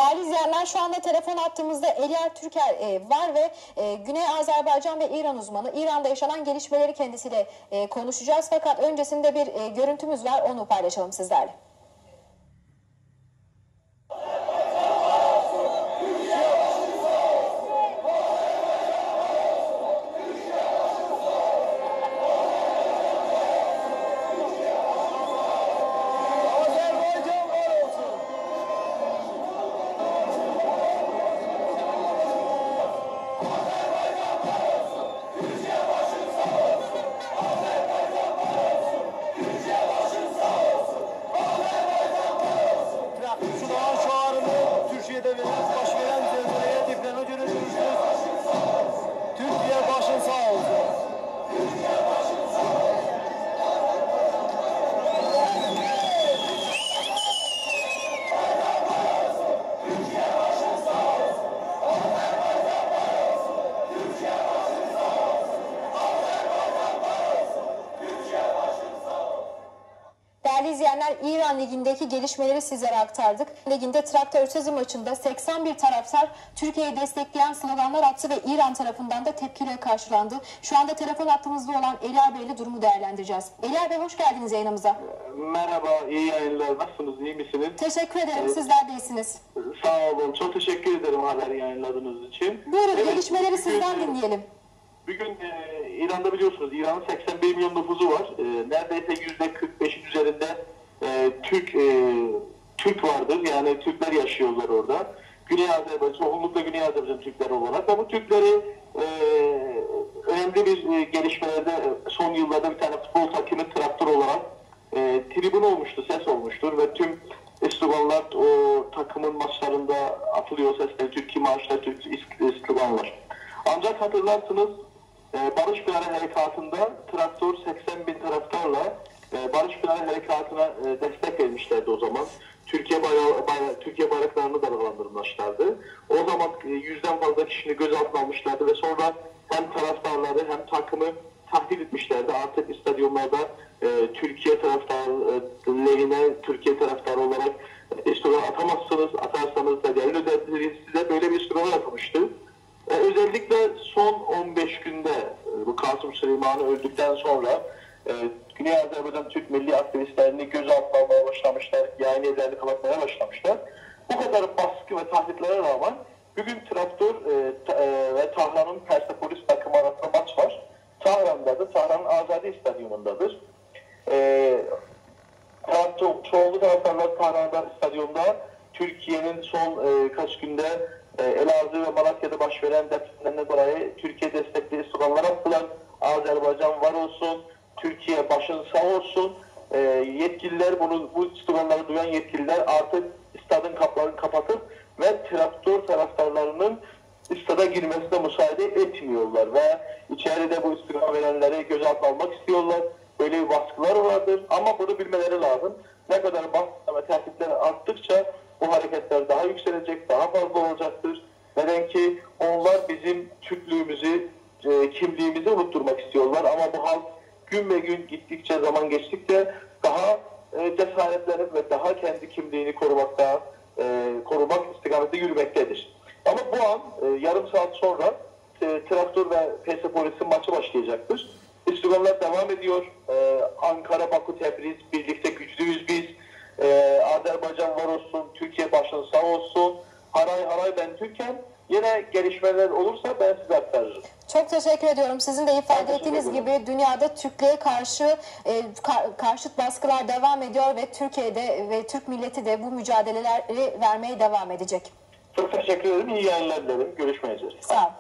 Değerli izleyenler, şu anda telefon attığımızda Eliar Türker var ve Güney Azerbaycan ve İran uzmanı. İran'da yaşanan gelişmeleri kendisiyle konuşacağız. Fakat öncesinde bir görüntümüz var, onu paylaşalım sizlerle. Türkiye'de baş veren zelzeleye depreme göre dönüştür. Türkiye başın sağ olsun. Değerli izleyenler, İran Ligi'ndeki gelişmeleri sizlere aktardık. Liginde traktör ötesi maçında 81 taraftar Türkiye'yi destekleyen sloganlar attı ve İran tarafından da tepkiyle karşılandı. Şu anda telefon hattımızda olan Eliar Bey ile durumu değerlendireceğiz. Eliar Bey, hoş geldiniz yayınımıza. Merhaba, iyi yayınlar. Nasılsınız, iyi misiniz? Teşekkür ederim, sizler de iyisiniz. Sağ olun, çok teşekkür ederim haber yayınladığınız için. Buyurun, gelişmeleri sizden dinleyelim. Bugün İran'da biliyorsunuz, İran'ın 81 milyon nüfusu var. Neredeyse %45'in üzerinde Türk vardır. Yani Türkler yaşıyorlar orada. Güney Azerbaycan, çoğunlukla Güney Azerbaycan Türkleri olarak. Ama Türkleri önemli bir gelişmelerde son yıllarda bir tane futbol takımı traktör olarak tribün olmuştu, ses olmuştur ve tüm sloganlar o takımın maçlarında atılıyor sesler, Türkiye marşlar, Türk sloganlar. Ancak hatırlarsınız, Barış Pınarı Harekatı'nda traktör 80 bin taraftarla Barış Pınarı Harekatı'na destek vermişlerdi o zaman. Türkiye bayraklarını dalgalandırmışlardı. O zaman 100'den fazla kişini gözaltına almışlardı ve sonra hem taraftarları hem takımı tahdit etmişlerdi. Artık stadyumlarda Türkiye taraftarı lehine, Türkiye taraftarı olarak slogan atamazsınız, atarsanız da delil ödersiniz, size böyle bir slogan atılmıştı. Özellikle son 15 günde bu Kasım Süleyman'ı öldükten sonra Güney Azerbaycan Türk milli aktivistlerini gözaltına almaya başlamışlar, yayın evlerini kapatmaya başlamışlar. Bu kadar baskı ve tahditlere rağmen bugün Traktör ve Tahran'ın Persepolis takımı arasında maç var. Tahran'dadır, Tahran'ın Azadi Stadyumundadır. Çoğunluk taraftarlar Tahran'da stadyumda. Türkiye'nin son kaç günde Elazığ ve Malatya'da baş veren depremlerine dolayı Türkiye destekli sloganlar attılar. Azerbaycan var olsun, Türkiye başın sağ olsun. Yetkililer bu sloganları duyan yetkililer artık stadın kapılarını kapatıp ve traktör taraftarlarının stada girmesine müsaade etmiyorlar ve içeride bu slogan verenleri gözaltına almak istiyorlar. Böyle bir baskılar vardır ama bunu bilmeleri lazım. Ne kadar baskı ve tehditler arttıkça bu hareketler daha yükselecek, daha fazla olacaktır. Neden ki onlar bizim Türklüğümüzü, kimliğimizi unutturmak istiyorlar ama bu halk gün ve gün gittikçe, zaman geçtikçe daha cesaretlenip ve daha kendi kimliğini korumak istikamette yürümektedir. Ama bu an yarım saat sonra Traktör ve Persepolis'in maçı başlayacaktır. Sloganlar devam ediyor. Ankara, Bakü, Tebriz, birlikte güçlüyüz biz. Azerbaycan var olsun, Türkiye başın sağ olsun. Haray haray ben Türk'üm. Yine gelişmeler olursa ben size aktarırım. Çok teşekkür ediyorum. Sizin de ifade ettiğiniz gibi dünyada Türklüğe karşı karşıt baskılar devam ediyor ve Türkiye'de ve Türk milleti de bu mücadeleleri vermeye devam edecek. Çok teşekkür ederim. İyi yayınlar dilerim. Görüşmek üzere. Sağ olun.